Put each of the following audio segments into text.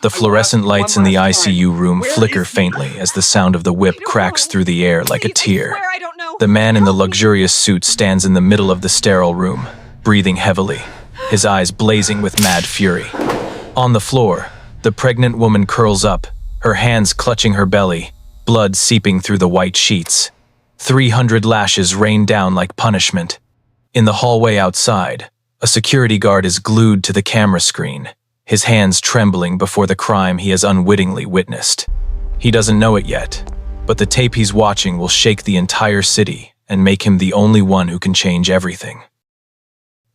The fluorescent lights in the ICU room flicker faintly as the sound of the whip cracks through the air like a tear. The man in the luxurious suit stands in the middle of the sterile room, breathing heavily, his eyes blazing with mad fury. On the floor, the pregnant woman curls up, her hands clutching her belly, blood seeping through the white sheets. 300 lashes rain down like punishment. In the hallway outside, a security guard is glued to the camera screen, his hands trembling before the crime he has unwittingly witnessed. He doesn't know it yet, but the tape he's watching will shake the entire city and make him the only one who can change everything.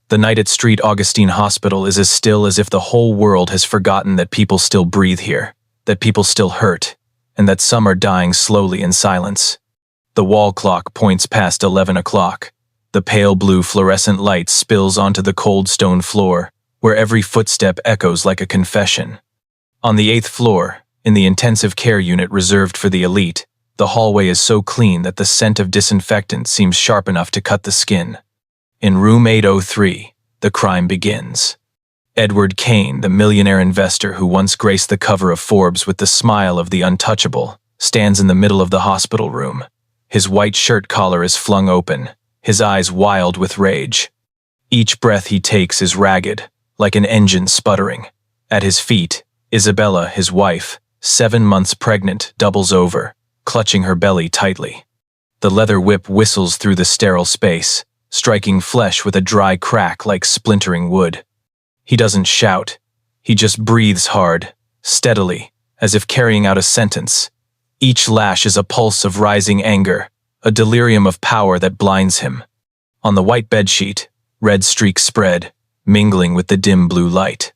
The night at St. Augustine Hospital is as still as if the whole world has forgotten that people still breathe here, that people still hurt, and that some are dying slowly in silence. The wall clock points past 11 o'clock. The pale blue fluorescent light spills onto the cold stone floor, where every footstep echoes like a confession. On the 8th floor, in the intensive care unit reserved for the elite, the hallway is so clean that the scent of disinfectant seems sharp enough to cut the skin. In room 803, the crime begins. Edward Kane, the millionaire investor who once graced the cover of Forbes with the smile of the untouchable, stands in the middle of the hospital room. His white shirt collar is flung open, his eyes wild with rage. Each breath he takes is ragged, like an engine sputtering. At his feet, Isabella, his wife, 7 months pregnant, doubles over, clutching her belly tightly. The leather whip whistles through the sterile space, striking flesh with a dry crack like splintering wood. He doesn't shout. He just breathes hard, steadily, as if carrying out a sentence. Each lash is a pulse of rising anger, a delirium of power that blinds him. On the white bedsheet, red streaks spread, mingling with the dim blue light.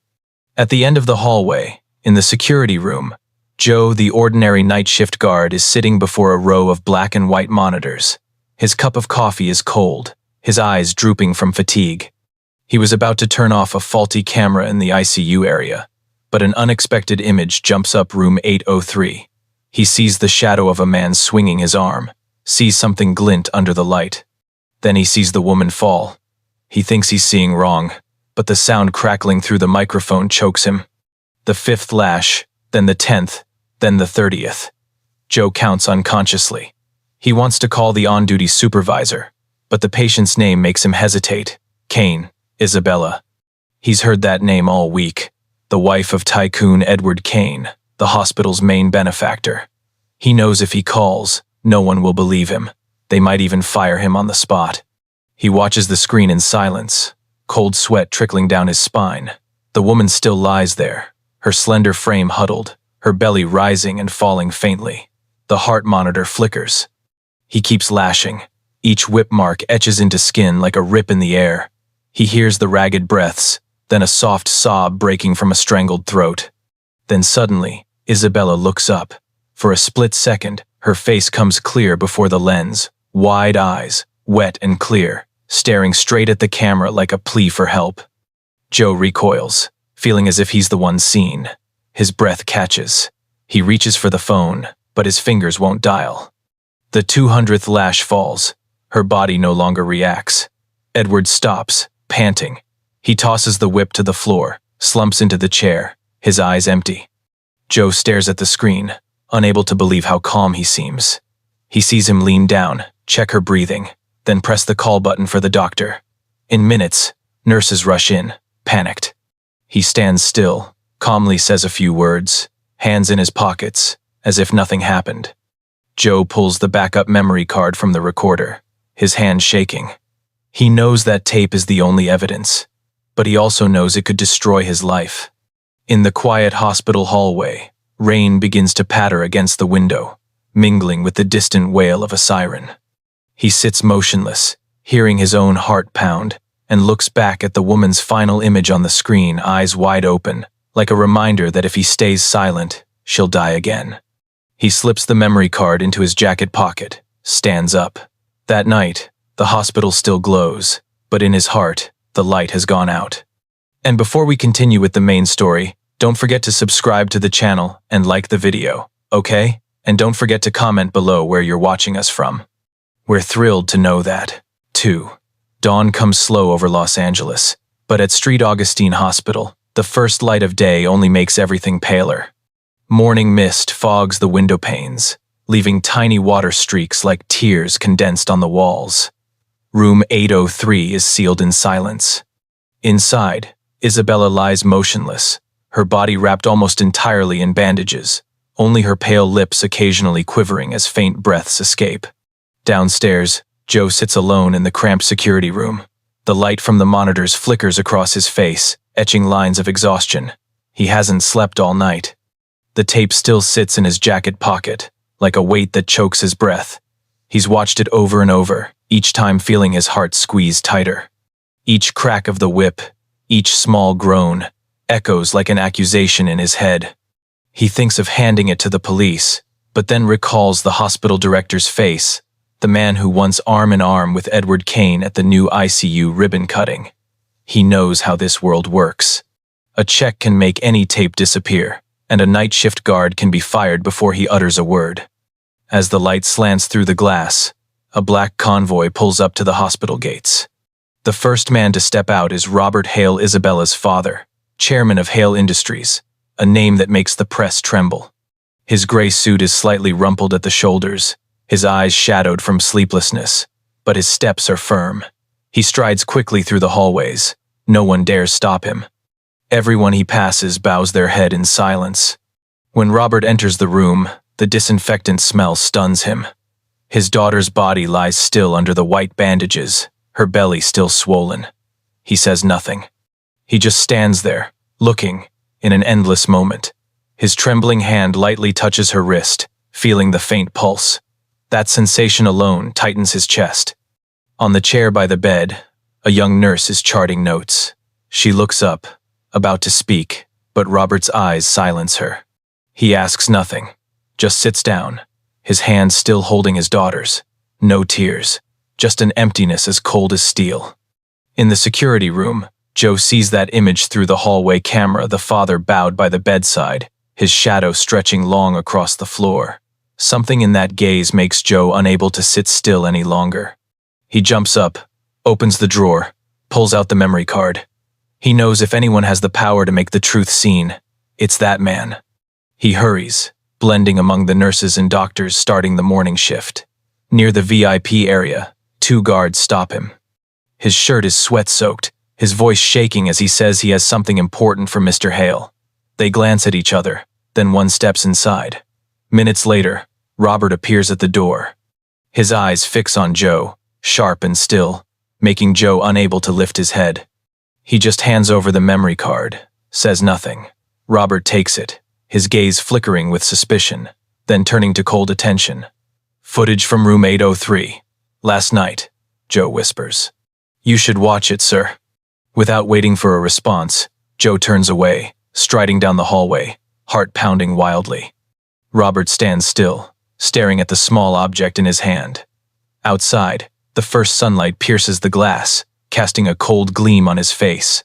At the end of the hallway, in the security room, Joe, the ordinary night shift guard, is sitting before a row of black and white monitors. His cup of coffee is cold, his eyes drooping from fatigue. He was about to turn off a faulty camera in the ICU area, but an unexpected image jumps up room 803. He sees the shadow of a man swinging his arm, sees something glint under the light. Then he sees the woman fall. He thinks he's seeing wrong, but the sound crackling through the microphone chokes him. The 5th lash, then the 10th, then the 30th. Joe counts unconsciously. He wants to call the on-duty supervisor, but the patient's name makes him hesitate. Kane, Isabella. He's heard that name all week. The wife of tycoon Edward Kane, the hospital's main benefactor. He knows if he calls, no one will believe him. They might even fire him on the spot. He watches the screen in silence, cold sweat trickling down his spine. The woman still lies there, her slender frame huddled, her belly rising and falling faintly. The heart monitor flickers. He keeps lashing. Each whip mark etches into skin like a rip in the air. He hears the ragged breaths, then a soft sob breaking from a strangled throat. Then suddenly, Isabella looks up. For a split second, her face comes clear before the lens, wide eyes, wet and clear, staring straight at the camera like a plea for help. Joe recoils, feeling as if he's the one seen. His breath catches. He reaches for the phone, but his fingers won't dial. The 200th lash falls. Her body no longer reacts. Edward stops, panting. He tosses the whip to the floor, slumps into the chair, his eyes empty. Joe stares at the screen, unable to believe how calm he seems. He sees him lean down, check her breathing, then press the call button for the doctor. In minutes, nurses rush in, panicked. He stands still, calmly says a few words, hands in his pockets, as if nothing happened. Joe pulls the backup memory card from the recorder, his hand shaking. He knows that tape is the only evidence, but he also knows it could destroy his life. In the quiet hospital hallway, rain begins to patter against the window, mingling with the distant wail of a siren. He sits motionless, hearing his own heart pound, and looks back at the woman's final image on the screen, eyes wide open, like a reminder that if he stays silent, she'll die again. He slips the memory card into his jacket pocket, stands up. That night, the hospital still glows, but in his heart, the light has gone out. And before we continue with the main story, don't forget to subscribe to the channel and like the video, okay? And don't forget to comment below where you're watching us from. We're thrilled to know that. 2. Dawn comes slow over Los Angeles, but at St. Augustine Hospital, The first light of day only makes everything paler. Morning mist fogs the window panes, leaving tiny water streaks like tears condensed on the walls. Room 803 is sealed in silence. Inside, Isabella lies motionless, her body wrapped almost entirely in bandages, only her pale lips occasionally quivering as faint breaths escape. Downstairs, Joe sits alone in the cramped security room. The light from the monitors flickers across his face, etching lines of exhaustion. He hasn't slept all night. The tape still sits in his jacket pocket, like a weight that chokes his breath. He's watched it over and over, each time feeling his heart squeeze tighter. Each crack of the whip, each small groan, echoes like an accusation in his head. He thinks of handing it to the police, but then recalls the hospital director's face, the man who once arm in arm with Edward Kane at the new ICU ribbon cutting. He knows how this world works. A check can make any tape disappear, and a night shift guard can be fired before he utters a word. As the light slants through the glass, a black convoy pulls up to the hospital gates. The first man to step out is Robert Hale, Isabella's father, chairman of Hale Industries, a name that makes the press tremble. His gray suit is slightly rumpled at the shoulders, his eyes shadowed from sleeplessness, but his steps are firm. He strides quickly through the hallways. No one dares stop him. Everyone he passes bows their head in silence. When Robert enters the room, the disinfectant smell stuns him. His daughter's body lies still under the white bandages, her belly still swollen. He says nothing. He just stands there, looking, in an endless moment. His trembling hand lightly touches her wrist, feeling the faint pulse. That sensation alone tightens his chest. On the chair by the bed, a young nurse is charting notes. She looks up, about to speak, but Robert's eyes silence her. He asks nothing, just sits down, his hands still holding his daughter's. No tears, just an emptiness as cold as steel. In the security room, Joe sees that image through the hallway camera, the father bowed by the bedside, his shadow stretching long across the floor. Something in that gaze makes Joe unable to sit still any longer. He jumps up, opens the drawer, pulls out the memory card. He knows if anyone has the power to make the truth seen, it's that man. He hurries, blending among the nurses and doctors starting the morning shift. Near the VIP area, 2 guards stop him. His shirt is sweat-soaked, his voice shaking as he says he has something important for Mr. Hale. They glance at each other, then one steps inside. Minutes later, Robert appears at the door. His eyes fix on Joe, sharp and still, making Joe unable to lift his head. He just hands over the memory card, says nothing. Robert takes it, his gaze flickering with suspicion, then turning to cold attention. "Footage from room 803. Last night," Joe whispers. "You should watch it, sir." Without waiting for a response, Joe turns away, striding down the hallway, heart pounding wildly. Robert stands still, staring at the small object in his hand. Outside, the first sunlight pierces the glass, casting a cold gleam on his face.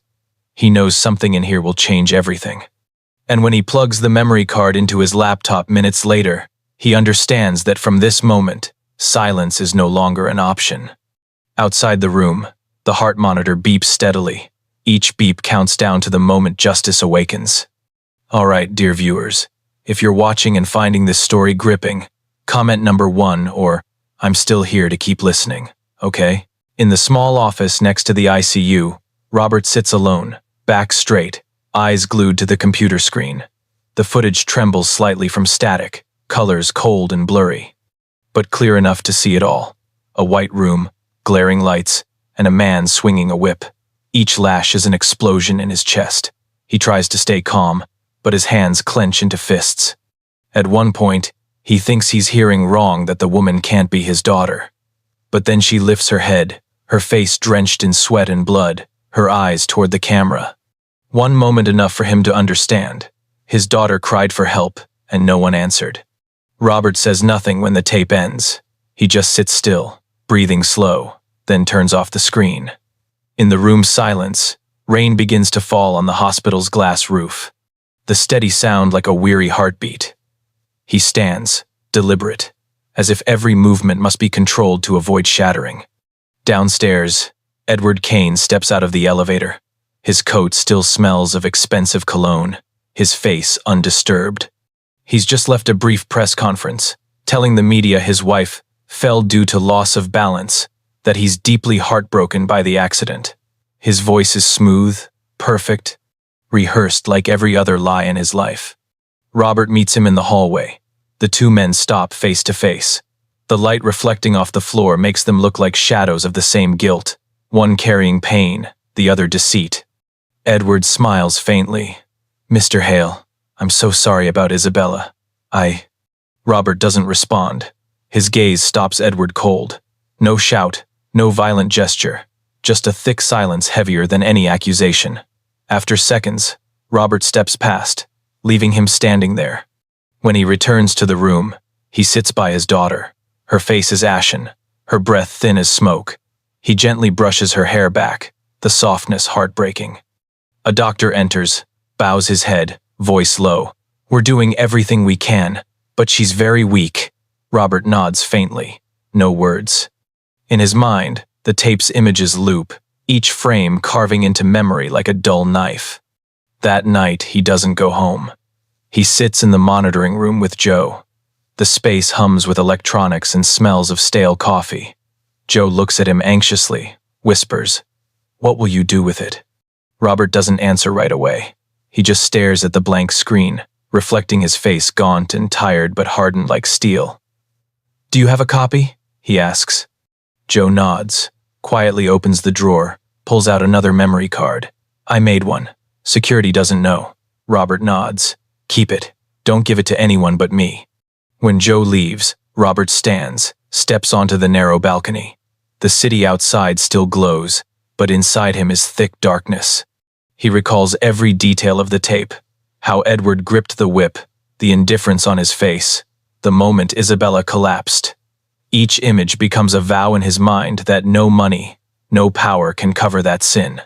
He knows something in here will change everything. And when he plugs the memory card into his laptop minutes later, he understands that from this moment, silence is no longer an option. Outside the room, the heart monitor beeps steadily. Each beep counts down to the moment justice awakens. All right, dear viewers, if you're watching and finding this story gripping, comment number 1 or "I'm still here to keep listening," okay? In the small office next to the ICU, Robert sits alone, back straight, eyes glued to the computer screen. The footage trembles slightly from static, colors cold and blurry, but clear enough to see it all. A white room, glaring lights, and a man swinging a whip. Each lash is an explosion in his chest. He tries to stay calm, but his hands clench into fists. At one point, he thinks he's hearing wrong, that the woman can't be his daughter. But then she lifts her head, her face drenched in sweat and blood, her eyes toward the camera. One moment enough for him to understand. His daughter cried for help, and no one answered. Robert says nothing when the tape ends. He just sits still, breathing slow, then turns off the screen. In the room's silence, rain begins to fall on the hospital's glass roof. The steady sound like a weary heartbeat. He stands, deliberate, as if every movement must be controlled to avoid shattering. Downstairs, Edward Kane steps out of the elevator. His coat still smells of expensive cologne, his face undisturbed. He's just left a brief press conference, telling the media his wife fell due to loss of balance, that he's deeply heartbroken by the accident. His voice is smooth, perfect, rehearsed like every other lie in his life. Robert meets him in the hallway. The two men stop face to face. The light reflecting off the floor makes them look like shadows of the same guilt, one carrying pain, the other deceit. Edward smiles faintly. "Mr. Hale, I'm so sorry about Isabella. Robert doesn't respond. His gaze stops Edward cold. No shout, no violent gesture, just a thick silence heavier than any accusation. After seconds, Robert steps past, leaving him standing there. When he returns to the room, he sits by his daughter. Her face is ashen, her breath thin as smoke. He gently brushes her hair back, the softness heartbreaking. A doctor enters, bows his head, voice low. "We're doing everything we can, but she's very weak." Robert nods faintly. No words. In his mind, the tape's images loop, each frame carving into memory like a dull knife. That night, he doesn't go home. He sits in the monitoring room with Joe. The space hums with electronics and smells of stale coffee. Joe looks at him anxiously, whispers, "What will you do with it?" Robert doesn't answer right away. He just stares at the blank screen, reflecting his face gaunt and tired but hardened like steel. "Do you have a copy?" he asks. Joe nods, quietly opens the drawer, pulls out another memory card. "I made one. Security doesn't know." Robert nods. "Keep it. Don't give it to anyone but me." When Joe leaves, Robert stands, steps onto the narrow balcony. The city outside still glows, but inside him is thick darkness. He recalls every detail of the tape, how Edward gripped the whip, the indifference on his face, the moment Isabella collapsed. Each image becomes a vow in his mind that no money, no power can cover that sin.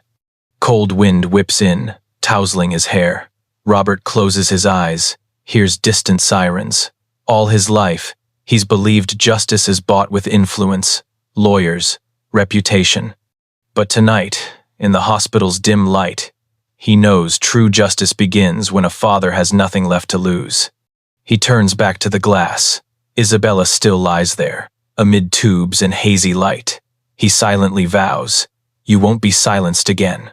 Cold wind whips in, tousling his hair. Robert closes his eyes, hears distant sirens. All his life, he's believed justice is bought with influence, lawyers, reputation. But tonight, in the hospital's dim light, he knows true justice begins when a father has nothing left to lose. He turns back to the glass. Isabella still lies there, amid tubes and hazy light. He silently vows, "You won't be silenced again."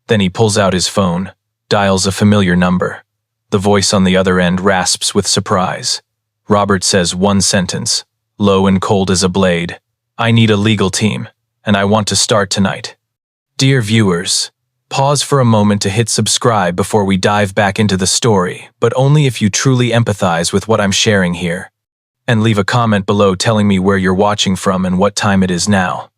Then he pulls out his phone, dials a familiar number. The voice on the other end rasps with surprise. Robert says one sentence, low and cold as a blade. "I need a legal team, and I want to start tonight." Dear viewers, pause for a moment to hit subscribe before we dive back into the story, but only if you truly empathize with what I'm sharing here. And leave a comment below telling me where you're watching from and what time it is now.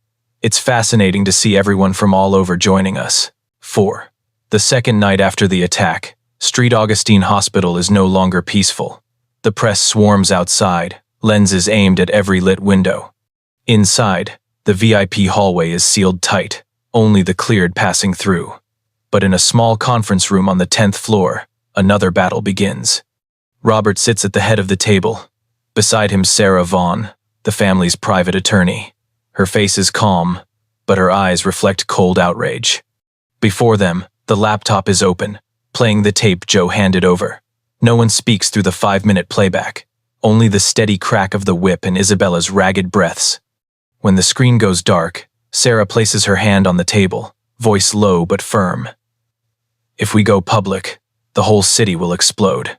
It's fascinating to see everyone from all over joining us. 4. The second night after the attack, Street Augustine Hospital is no longer peaceful. The press swarms outside, lenses aimed at every lit window. Inside, the VIP hallway is sealed tight, only the cleared passing through. But in a small conference room on the 10th floor, another battle begins. Robert sits at the head of the table. Beside him, Sarah Vaughn, the family's private attorney. Her face is calm, but her eyes reflect cold outrage. Before them, the laptop is open, playing the tape Joe handed over. No one speaks through the 5-minute playback, only the steady crack of the whip and Isabella's ragged breaths. When the screen goes dark, Sarah places her hand on the table, voice low but firm. "If we go public, the whole city will explode."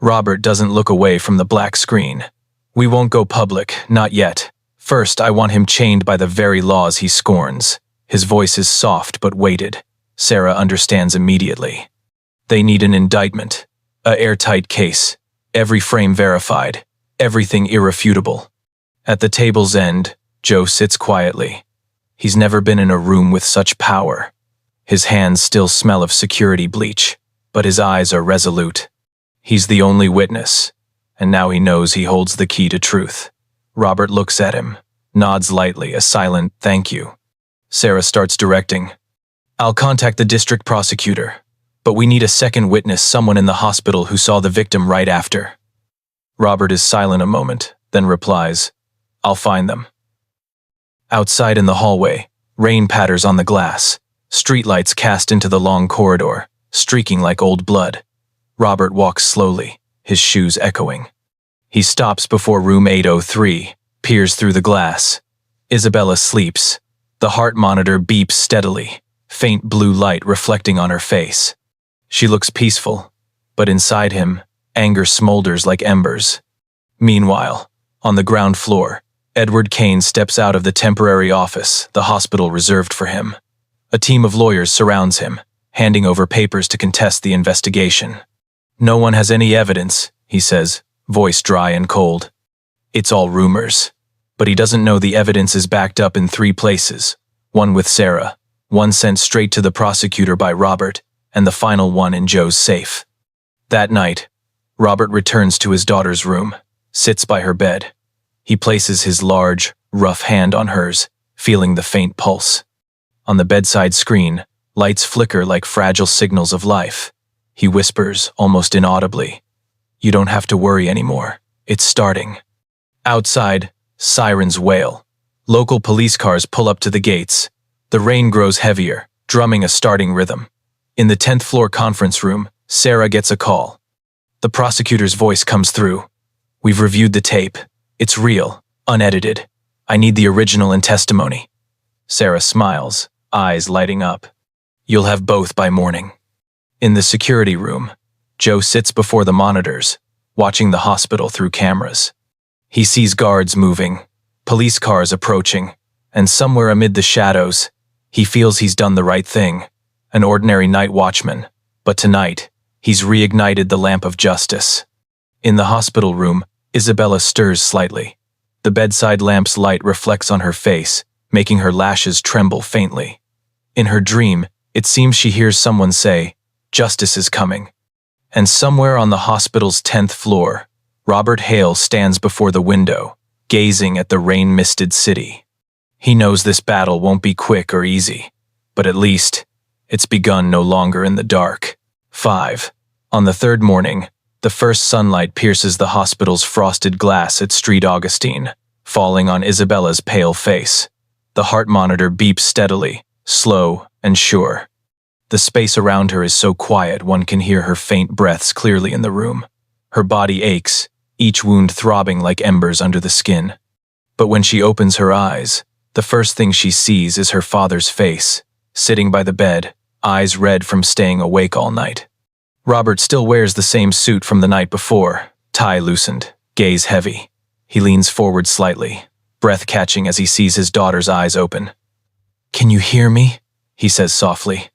Robert doesn't look away from the black screen. "We won't go public, not yet. First, I want him chained by the very laws he scorns." His voice is soft but weighted. Sarah understands immediately. They need an indictment, an airtight case, every frame verified, everything irrefutable. At the table's end, Joe sits quietly. He's never been in a room with such power. His hands still smell of security bleach, but his eyes are resolute. He's the only witness, and now he knows he holds the key to truth. Robert looks at him, nods lightly, a silent "thank you." Sarah starts directing. "I'll contact the district prosecutor, but we need a second witness, someone in the hospital who saw the victim right after." Robert is silent a moment, then replies, "I'll find them." Outside in the hallway, rain patters on the glass. Streetlights cast into the long corridor, streaking like old blood. Robert walks slowly, his shoes echoing. He stops before room 803, peers through the glass. Isabella sleeps. The heart monitor beeps steadily, faint blue light reflecting on her face. She looks peaceful, but inside him, anger smolders like embers. Meanwhile, on the ground floor, Edward Kane steps out of the temporary office the hospital reserved for him. A team of lawyers surrounds him, handing over papers to contest the investigation. "No one has any evidence," he says, voice dry and cold. "It's all rumors." But he doesn't know the evidence is backed up in 3 places, one with Sarah, one sent straight to the prosecutor by Robert, and the final one in Joe's safe. That night, Robert returns to his daughter's room, sits by her bed. He places his large, rough hand on hers, feeling the faint pulse. On the bedside screen, lights flicker like fragile signals of life. He whispers, almost inaudibly, "You don't have to worry anymore. It's starting." Outside, sirens wail. Local police cars pull up to the gates. The rain grows heavier, drumming a starting rhythm. In the 10th floor conference room, Sarah gets a call. The prosecutor's voice comes through. "We've reviewed the tape. It's real, unedited. I need the original and testimony." Sarah smiles, eyes lighting up. "You'll have both by morning." In the security room, Joe sits before the monitors, watching the hospital through cameras. He sees guards moving, police cars approaching, and somewhere amid the shadows, he feels he's done the right thing, an ordinary night watchman, but tonight, he's reignited the lamp of justice. In the hospital room, Isabella stirs slightly. The bedside lamp's light reflects on her face, making her lashes tremble faintly. In her dream, it seems she hears someone say, "Justice is coming." And somewhere on the hospital's 10th floor, Robert Hale stands before the window, gazing at the rain-misted city. He knows this battle won't be quick or easy, but at least, it's begun no longer in the dark. 5. On the 3rd morning, the first sunlight pierces the hospital's frosted glass at Street Augustine, falling on Isabella's pale face. The heart monitor beeps steadily, slow and sure. The space around her is so quiet one can hear her faint breaths clearly in the room. Her body aches, each wound throbbing like embers under the skin. But when she opens her eyes, the first thing she sees is her father's face, sitting by the bed, eyes red from staying awake all night. Robert still wears the same suit from the night before, tie loosened, gaze heavy. He leans forward slightly, breath catching as he sees his daughter's eyes open. "Can you hear me?" he says softly.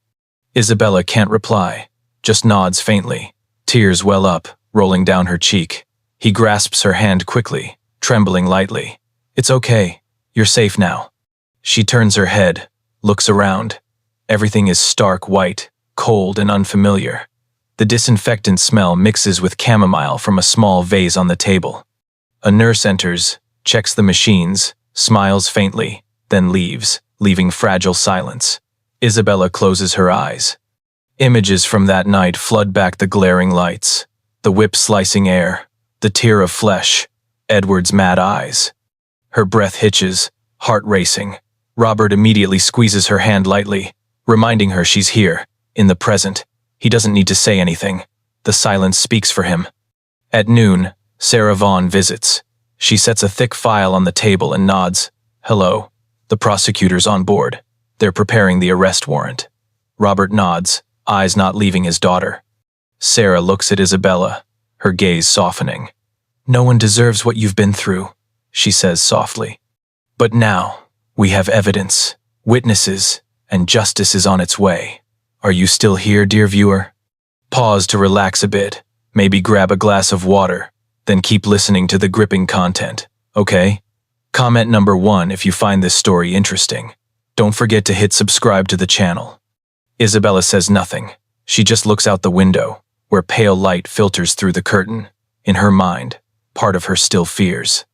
Isabella can't reply, just nods faintly. Tears well up, rolling down her cheek. He grasps her hand quickly, trembling lightly. "It's okay. You're safe now." She turns her head, looks around. Everything is stark white, cold and unfamiliar. The disinfectant smell mixes with chamomile from a small vase on the table. A nurse enters, checks the machines, smiles faintly, then leaves, leaving fragile silence. Isabella closes her eyes. Images from that night flood back the glaring lights. The whip slicing air, the tear of flesh, Edward's mad eyes. Her breath hitches, heart racing. Robert immediately squeezes her hand lightly, reminding her she's here, in the present. He doesn't need to say anything. The silence speaks for him. At noon, Sarah Vaughn visits. She sets a thick file on the table and nods. "Hello." The prosecutor's on board. They're preparing the arrest warrant. Robert nods, eyes not leaving his daughter. Sarah looks at Isabella, her gaze softening. "No one deserves what you've been through," she says softly. "But now, we have evidence, witnesses, and justice is on its way. Are you still here, dear viewer? Pause to relax a bit, maybe grab a glass of water, then keep listening to the gripping content, okay? Comment number 1 if you find this story interesting. Don't forget to hit subscribe to the channel." Isabella says nothing. She just looks out the window, where pale light filters through the curtain. In her mind, part of her still fears.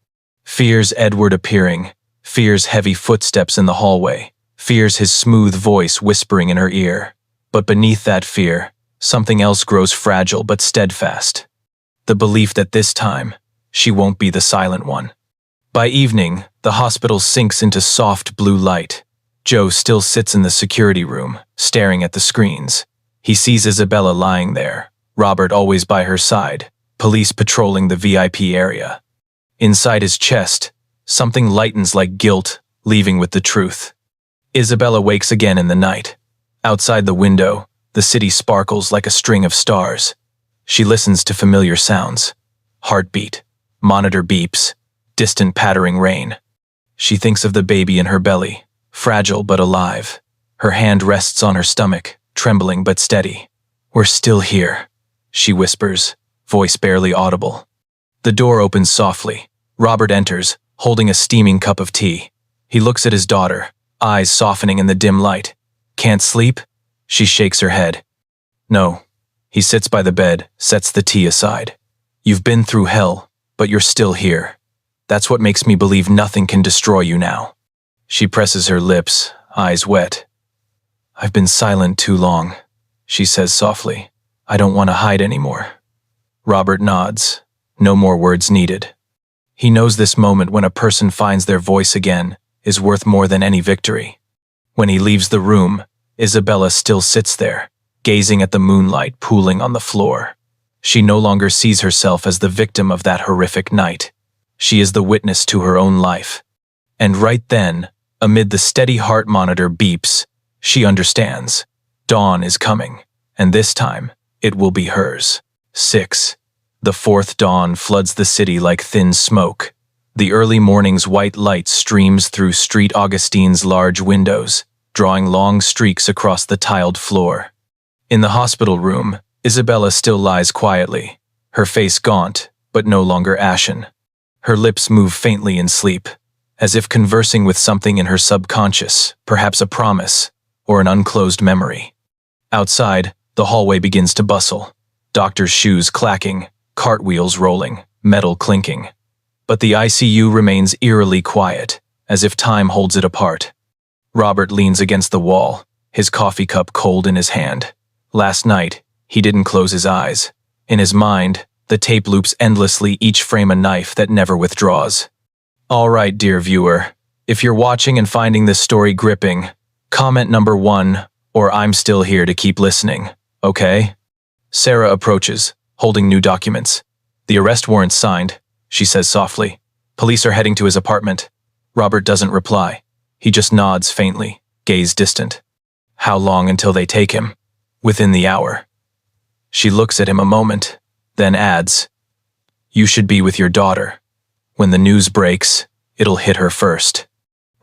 Fears Edward appearing, fears heavy footsteps in the hallway, fears his smooth voice whispering in her ear. But beneath that fear, something else grows fragile but steadfast. The belief that this time, she won't be the silent one. By evening, the hospital sinks into soft blue light. Joe still sits in the security room, staring at the screens. He sees Isabella lying there, Robert always by her side, police patrolling the VIP area. Inside his chest, something lightens like guilt, leaving with the truth. Isabella wakes again in the night. Outside the window, the city sparkles like a string of stars. She listens to familiar sounds. Heartbeat, monitor beeps, distant pattering rain. She thinks of the baby in her belly, fragile but alive. Her hand rests on her stomach, trembling but steady. "We're still here," she whispers, voice barely audible. The door opens softly. Robert enters, holding a steaming cup of tea. He looks at his daughter, eyes softening in the dim light. "Can't sleep?" She shakes her head. "No." He sits by the bed, sets the tea aside. "You've been through hell, but you're still here. That's what makes me believe nothing can destroy you now." She presses her lips, eyes wet. "I've been silent too long," she says softly. "I don't want to hide anymore." Robert nods. No more words needed. He knows this moment when a person finds their voice again is worth more than any victory. When he leaves the room, Isabella still sits there, gazing at the moonlight pooling on the floor. She no longer sees herself as the victim of that horrific night. She is the witness to her own life. And right then, amid the steady heart monitor beeps, she understands. Dawn is coming, and this time, it will be hers. 6. The fourth dawn floods the city like thin smoke. The early morning's white light streams through Street Augustine's large windows, drawing long streaks across the tiled floor. In the hospital room, Isabella still lies quietly, her face gaunt, but no longer ashen. Her lips move faintly in sleep, as if conversing with something in her subconscious, perhaps a promise, or an unclosed memory. Outside, the hallway begins to bustle, doctors' shoes clacking, cartwheels rolling, metal clinking. But the ICU remains eerily quiet, as if time holds it apart. Robert leans against the wall, his coffee cup cold in his hand. Last night, he didn't close his eyes. In his mind, the tape loops endlessly, each frame a knife that never withdraws. All right, dear viewer, if you're watching and finding this story gripping, comment number 1, or I'm still here to keep listening, okay? Sarah approaches, holding new documents. "The arrest warrant's signed," she says softly. "Police are heading to his apartment." Robert doesn't reply. He just nods faintly, gaze distant. "How long until they take him?" "Within the hour." She looks at him a moment, then adds, "You should be with your daughter. When the news breaks, it'll hit her first."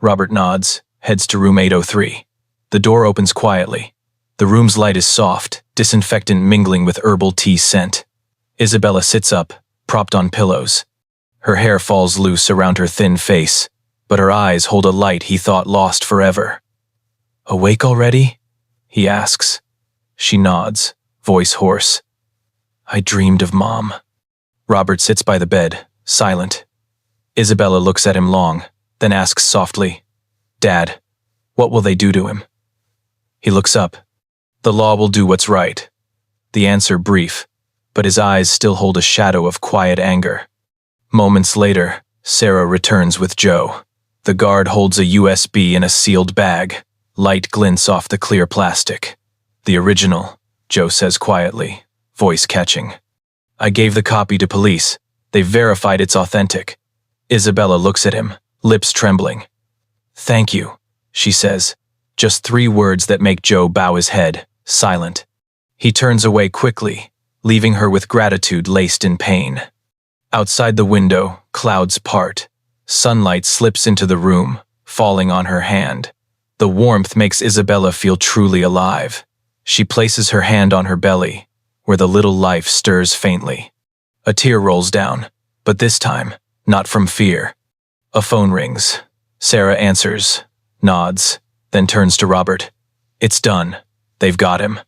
Robert nods, heads to room 803. The door opens quietly. The room's light is soft, disinfectant mingling with herbal tea scent. Isabella sits up, propped on pillows. Her hair falls loose around her thin face, but her eyes hold a light he thought lost forever. "Awake already?" he asks. She nods, voice hoarse. "I dreamed of Mom." Robert sits by the bed, silent. Isabella looks at him long, then asks softly, "Dad, what will they do to him?" He looks up. "The law will do what's right." The answer brief, but his eyes still hold a shadow of quiet anger. Moments later, Sarah returns with Joe. The guard holds a USB in a sealed bag. Light glints off the clear plastic. "The original," Joe says quietly, voice catching. "I gave the copy to police. They verified it's authentic." Isabella looks at him, lips trembling. "Thank you," she says. Just 3 words that make Joe bow his head, silent. He turns away quickly, leaving her with gratitude laced in pain. Outside the window, clouds part. Sunlight slips into the room, falling on her hand. The warmth makes Isabella feel truly alive. She places her hand on her belly, where the little life stirs faintly. A tear rolls down, but this time, not from fear. A phone rings. Sarah answers, nods, then turns to Robert. "It's done. They've got him."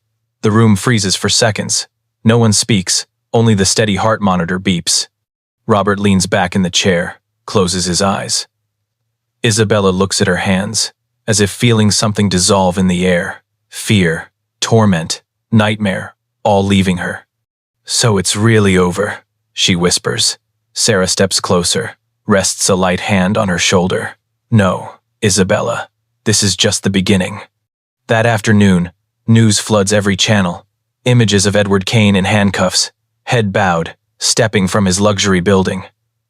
The room freezes for seconds. No one speaks, only the steady heart monitor beeps. Robert leans back in the chair, closes his eyes. Isabella looks at her hands, as if feeling something dissolve in the air. Fear, torment, nightmare, all leaving her. "So it's really over," she whispers. Sarah steps closer, rests a light hand on her shoulder. "No, Isabella. This is just the beginning. That afternoon, news floods every channel. Images of Edward Kane in handcuffs, head bowed, stepping from his luxury building.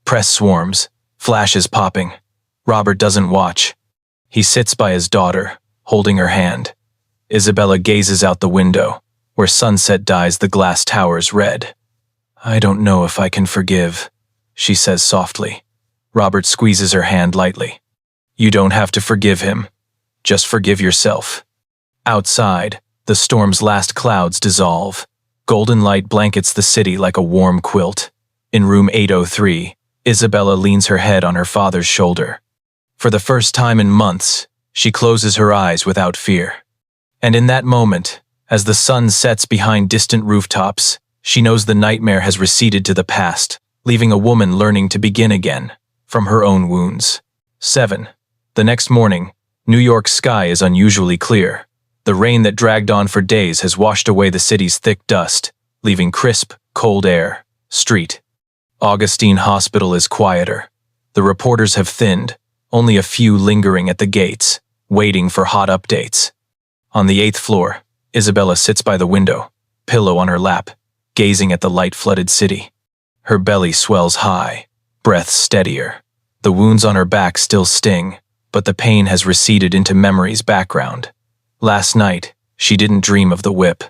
Press swarms, flashes popping. Robert doesn't watch. He sits by his daughter, holding her hand. Isabella gazes out the window, where sunset dyes the glass towers red. "I don't know if I can forgive," she says softly. Robert squeezes her hand lightly. "You don't have to forgive him. Just forgive yourself." Outside, the storm's last clouds dissolve. Golden light blankets the city like a warm quilt. In room 803, Isabella leans her head on her father's shoulder. For the first time in months, she closes her eyes without fear. And in that moment, as the sun sets behind distant rooftops, she knows the nightmare has receded to the past, leaving a woman learning to begin again, from her own wounds. 7. The next morning, New York's sky is unusually clear. The rain that dragged on for days has washed away the city's thick dust, leaving crisp, cold air. Street. Augustine Hospital is quieter. The reporters have thinned, only a few lingering at the gates, waiting for hot updates. On the 8th floor, Isabella sits by the window, pillow on her lap, gazing at the light-flooded city. Her belly swells high, breath steadier. The wounds on her back still sting, but the pain has receded into memory's background. Last night, she didn't dream of the whip.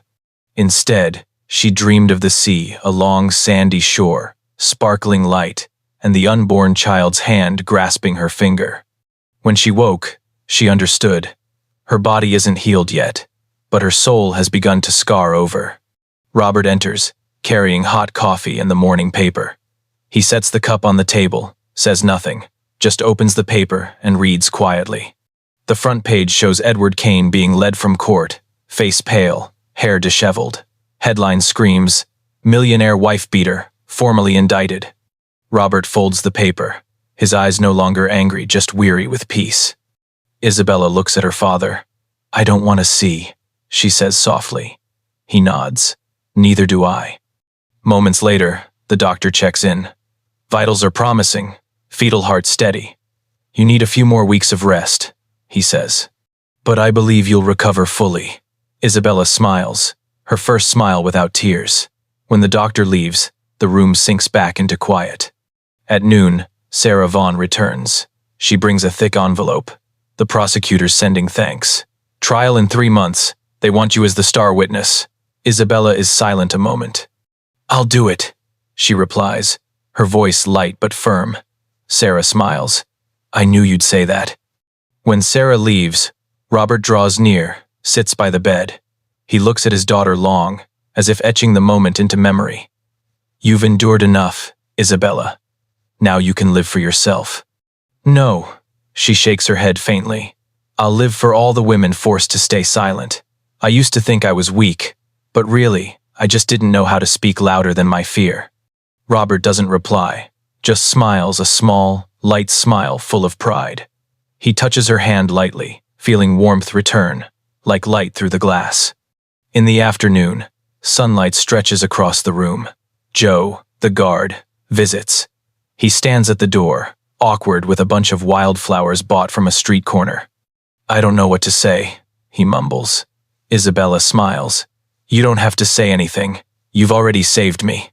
Instead, she dreamed of the sea, a long sandy shore, sparkling light, and the unborn child's hand grasping her finger. When she woke, she understood. Her body isn't healed yet, but her soul has begun to scar over. Robert enters, carrying hot coffee and the morning paper. He sets the cup on the table, says nothing, just opens the paper and reads quietly. The front page shows Edward Kane being led from court, face pale, hair disheveled. Headline screams, "Millionaire wife-beater, formally indicted." Robert folds the paper, his eyes no longer angry, just weary with peace. Isabella looks at her father. "I don't want to see," she says softly. He nods. "Neither do I." Moments later, the doctor checks in. "Vitals are promising, fetal heart steady. You need a few more weeks of rest," he says. "But I believe you'll recover fully." Isabella smiles, her first smile without tears. When the doctor leaves, the room sinks back into quiet. At noon, Sarah Vaughn returns. She brings a thick envelope. The prosecutor's sending thanks. "Trial in 3 months. They want you as the star witness." Isabella is silent a moment. "I'll do it," she replies, her voice light but firm. Sarah smiles. "I knew you'd say that." When Sarah leaves, Robert draws near, sits by the bed. He looks at his daughter long, as if etching the moment into memory. "You've endured enough, Isabella. Now you can live for yourself." "No," she shakes her head faintly. "I'll live for all the women forced to stay silent. I used to think I was weak, but really, I just didn't know how to speak louder than my fear." Robert doesn't reply, just smiles, a small, light smile full of pride. He touches her hand lightly, feeling warmth return, like light through the glass. In the afternoon, sunlight stretches across the room. Joe, the guard, visits. He stands at the door, awkward with a bunch of wildflowers bought from a street corner. "I don't know what to say," he mumbles. Isabella smiles. "You don't have to say anything. You've already saved me."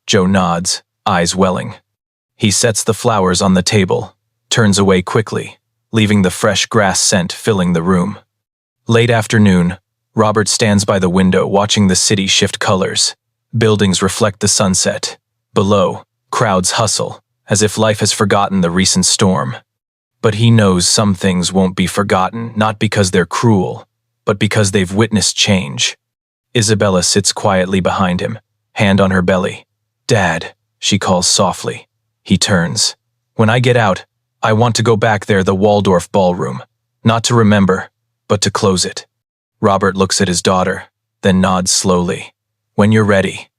Joe nods, eyes welling. He sets the flowers on the table, turns away quickly, leaving the fresh grass scent filling the room. Late afternoon, Robert stands by the window watching the city shift colors. Buildings reflect the sunset. Below, crowds hustle, as if life has forgotten the recent storm. But he knows some things won't be forgotten, not because they're cruel, but because they've witnessed change. Isabella sits quietly behind him, hand on her belly. "Dad," she calls softly. He turns. "When I get out, I want to go back there, the Waldorf ballroom. Not to remember, but to close it." Robert looks at his daughter, then nods slowly. "When you're ready."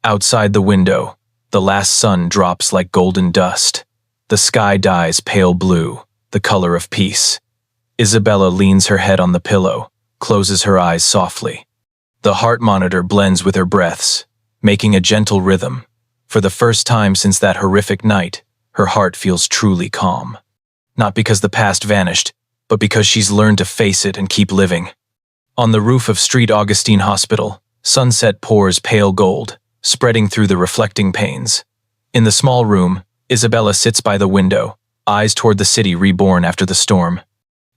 Outside the window, the last sun drops like golden dust. The sky dyes pale blue, the color of peace. Isabella leans her head on the pillow, closes her eyes softly. The heart monitor blends with her breaths, making a gentle rhythm. For the first time since that horrific night, her heart feels truly calm. Not because the past vanished, but because she's learned to face it and keep living. On the roof of Street Augustine Hospital, sunset pours pale gold, spreading through the reflecting panes. In the small room, Isabella sits by the window, eyes toward the city reborn after the storm.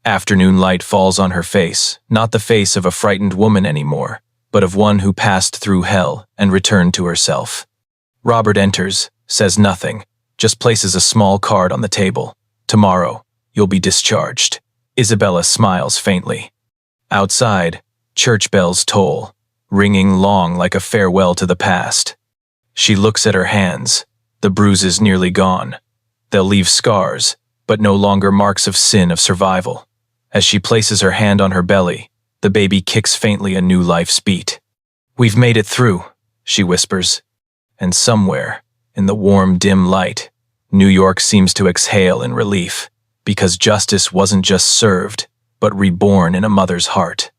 Afternoon light falls on her face, not the face of a frightened woman anymore, but of one who passed through hell and returned to herself. Robert enters, says nothing, just places a small card on the table. Tomorrow, you'll be discharged. Isabella smiles faintly. Outside, church bells toll, ringing long like a farewell to the past. She looks at her hands, the bruises nearly gone. They'll leave scars, but no longer marks of sin of survival. As she places her hand on her belly, the baby kicks faintly a new life's beat. "We've made it through," she whispers. And somewhere, in the warm, dim light, New York seems to exhale in relief, because justice wasn't just served, but reborn in a mother's heart.